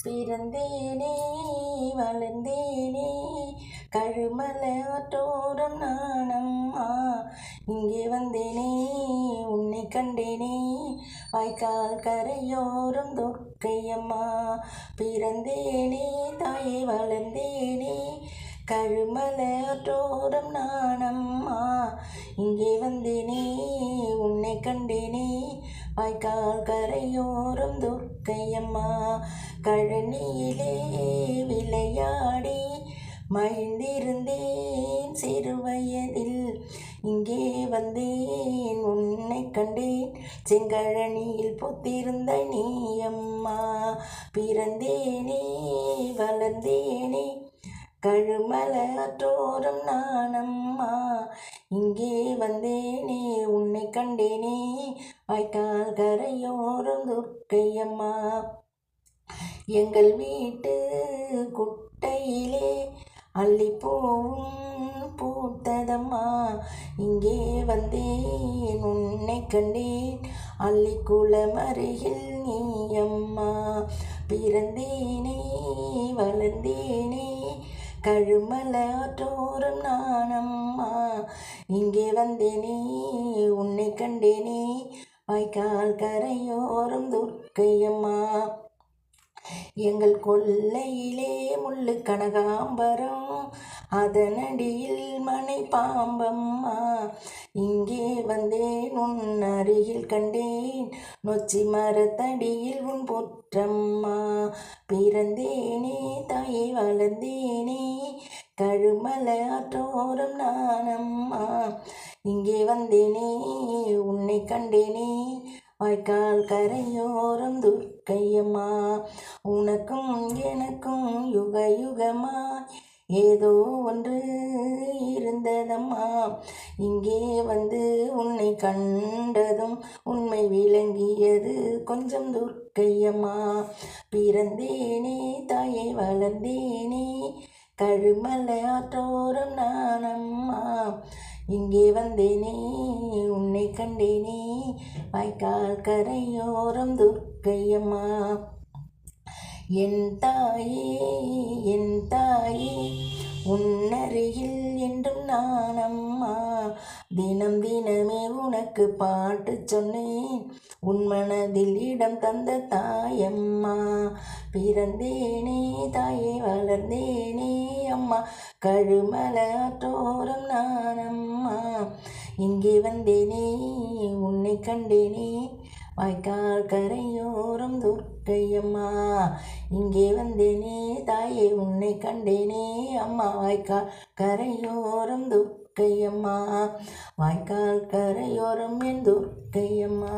பிறந்தேனே வளர்ந்தேனே கழுமலையாற்றோரம் நானம்மா. இங்கே வந்தேனே உன்னை கண்டேனே வாய்க்கால் கரையோரம் துர்க்கையம்மா. பிறந்தேனே தாயே வளர்ந்தேனே கழுமலையாற்றோரம் நானம்மா. இங்கே வந்தேனே உன்னை கண்டேனே வாய்க்கால் கரையோரம் துர்க்கையம்மா. கழனியிலே விளையாடி மகிழ்ந்திருந்தேன் சிறுவயதில். இங்கே வந்தேன் உன்னை கண்டேன் செங்கழனியில் பூத்திருந்த நீயம்மா. பிறந்தேனே வளர்ந்தேனே கழுமலையாற்றோரம் நானம்மா. இங்கே வந்தேனே உன்னை கண்டேனே வாய்க்கால் கரையோரம் துர்க்கையம்மா. எங்கள் வீட்டு குட்டையிலே அல்லிப்பூவும் பூத்ததம்மா. இங்கே வந்தேன் உன்னை கண்டேன் அல்லிக்குளம் அருகில் நீயம்மா. பிறந்தேனே வளர்ந்தேனே கழுமலையாற்றோரம் நானம்மா. இங்கே வந்தேனே உன்னை கண்டேனே வாய்க்கால் கரையோரம் துர்க்கையம்மா. எங்கள் கொல்லையிலே முள்ளு கனகாம்பரம் அதனடியில் மனை பாம்பம்மா. இங்கே வந்தேன் உன் அருகில் கண்டேன் நொச்சி மரத்தடியில் உன் புற்றம்மா. பிறந்தேனே தாயை வளர்ந்தேனே கழுமலையாற்றோரம் நானம்மா. இங்கே வந்தேனே உன்னை கண்டேனே வாய்க்கால் கரையோரம் துர்க்கையம்மா. உனக்கும் எனக்கும் யுக யுகமாய் ஏதோ ஒன்று இருந்ததம்மா. இங்கே வந்து உன்னை கண்டதும் உண்மை விளங்கியது கொஞ்சம் துர்க்கையம்மா. பிறந்தேனே தாயை வளர்ந்தேனே கழுமலையாற்றோரம் நானம்மா. இங்கே வந்தேனே உன்னை கண்டேனே வாய்க்கால் கரையோரம் துர்க்கையம்மா. என் தாயே உன்னருகில் என்றும் நானம்மா. தினம் தினமே உனக்கு பாட்டு சொன்னேன் உன் மனதில் இடம் தந்த தாயம்மா. பிறந்தேனே தாயே வளர்ந்தேனே அம்மா கழுமலையாற்றோரம் நானம்மா. இங்கே வந்தேனே உன்னை கண்டேனே வாய்க்கால் கரையோரம் துர்க்கையம்மா. இங்கே வந்தேனே தாயே உன்னை கண்டேனே அம்மா வாய்க்கால் கரையோரம் துர்க்கையம்மா. வாய்க்கால் கரையோரம் என் துர்க்கையம்மா.